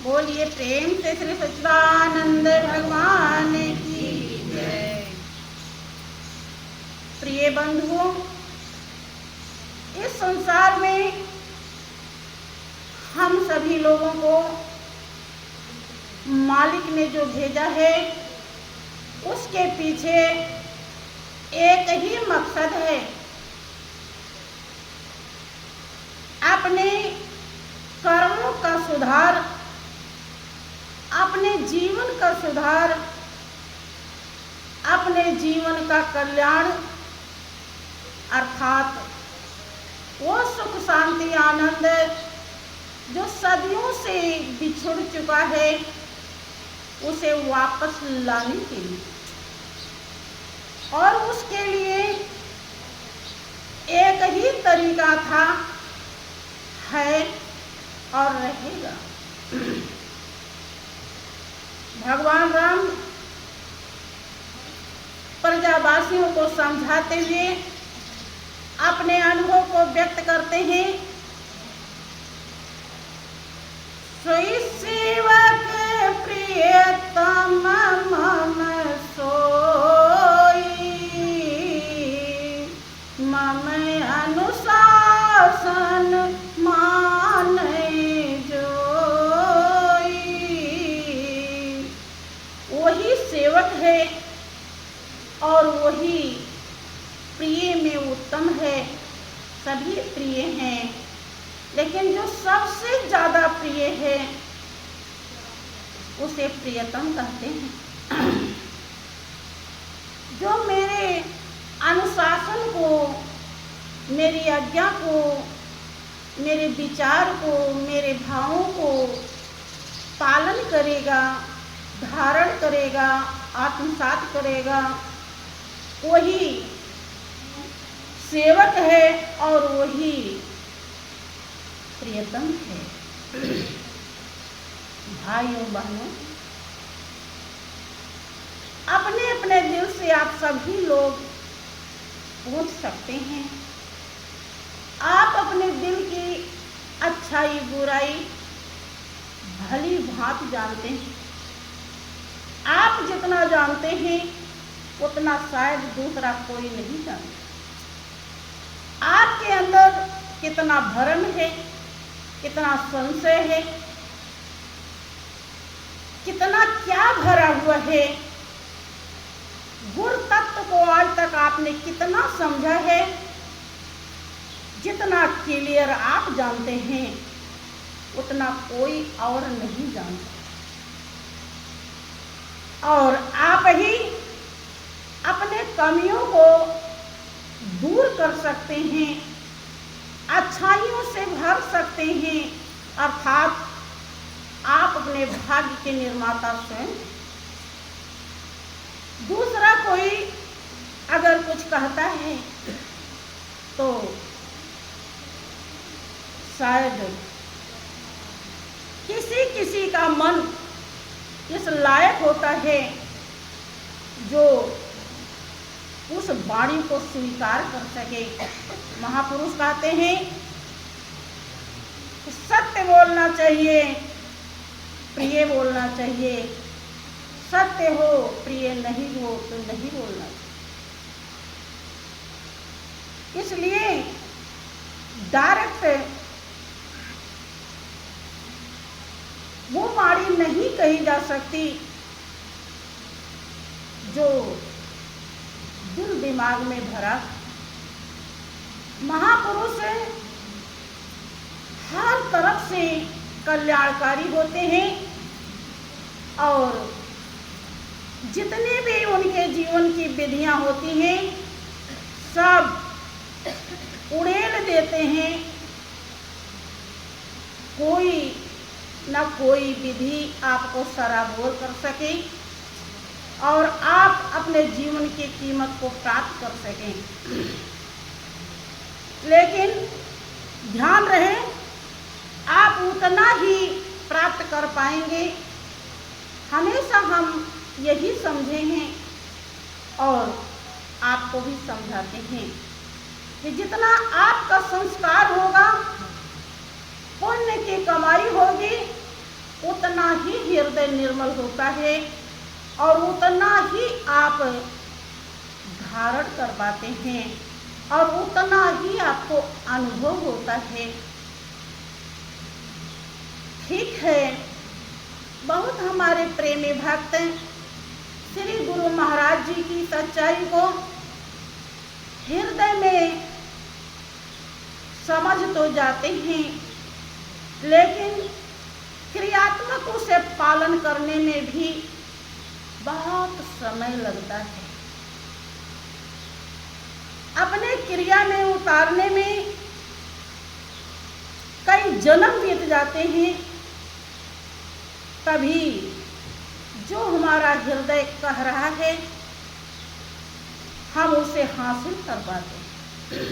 बोलिए प्रेम से श्री सच्चिदानंद भगवान की जय। प्रिय बंधुओं, इस संसार में हम सभी लोगों को मालिक ने जो भेजा है उसके पीछे एक ही मकसद है, अपने कर्मों का सुधार, अपने जीवन का सुधार, अपने जीवन का कल्याण, अर्थात वो सुख शांति आनंद जो सदियों से बिछुड़ चुका है उसे वापस लाने के लिए, और उसके लिए एक ही तरीका था, है और रहेगा। भगवान राम प्रजावासियों को समझाते हुए अपने अनुभव को व्यक्त करते हैं। सोई सेवक प्रियतम मम सोई, मम अनुशासन माने जोई। वही सेवक है और वही प्रिय में उत्तम है। सभी प्रिय हैं, लेकिन जो सबसे ज्यादा प्रिय है उसे प्रियतम कहते हैं। जो मेरे अनुशासन को, मेरी आज्ञा को, मेरे विचार को, मेरे भावों को पालन करेगा, धारण करेगा, आत्मसात करेगा, वही सेवक है और वही प्रियतम है। भाइयों बहनों, अपने अपने दिल से आप सभी लोग पूछ सकते हैं, आप अपने दिल की अच्छाई बुराई भली भांति जानते हैं। आप जितना जानते हैं उतना शायद दूसरा कोई नहीं जानता। आपके अंदर कितना भ्रम है, कितना संशय है, कितना क्या भरा हुआ है, गुण तत्व को आज तक आपने कितना समझा है, जितना क्लियर आप जानते हैं उतना कोई और नहीं जानता। और आप ही अपने कमियों को दूर कर सकते हैं, अच्छाइयों से भर सकते हैं, अर्थात आप अपने भाग्य के निर्माता स्वयं। दूसरा कोई अगर कुछ कहता है तो शायद किसी किसी का मन इस लायक होता है जो उस वाणी को स्वीकार कर सके। महापुरुष कहते हैं सत्य बोलना चाहिए, प्रिय बोलना चाहिए। सत्य हो, प्रिय नहीं हो तो नहीं बोलना चाहिए। इसलिए डायरेक्ट वो वाणी नहीं कही जा सकती जो दिल दिमाग में भरा। महापुरुष हर तरफ से कल्याणकारी होते हैं और जितने भी उनके जीवन की विधियां होती हैं सब उड़ेल देते हैं। कोई न कोई विधि आपको सराबोर कर सके और आप अपने जीवन की कीमत को प्राप्त कर सकें। लेकिन ध्यान रहे, आप उतना ही प्राप्त कर पाएंगे। हमेशा हम यही समझे हैं और आपको भी समझाते हैं कि जितना आपका संस्कार होगा, पुण्य की कमाई होगी, उतना हृदय निर्मल होता है और उतना ही आप धारण कर पाते हैं और उतना ही आपको अनुभव होता है। ठीक है, बहुत हमारे प्रेमी भक्त श्री गुरु महाराज जी की सच्चाई को हृदय में समझ तो जाते हैं, लेकिन क्रियात्मक उसे पालन करने में भी बहुत समय लगता है। अपने क्रिया में उतारने में कई जन्म बीत जाते हैं, तभी जो हमारा हृदय कह रहा है हम उसे हासिल कर पाते हैं।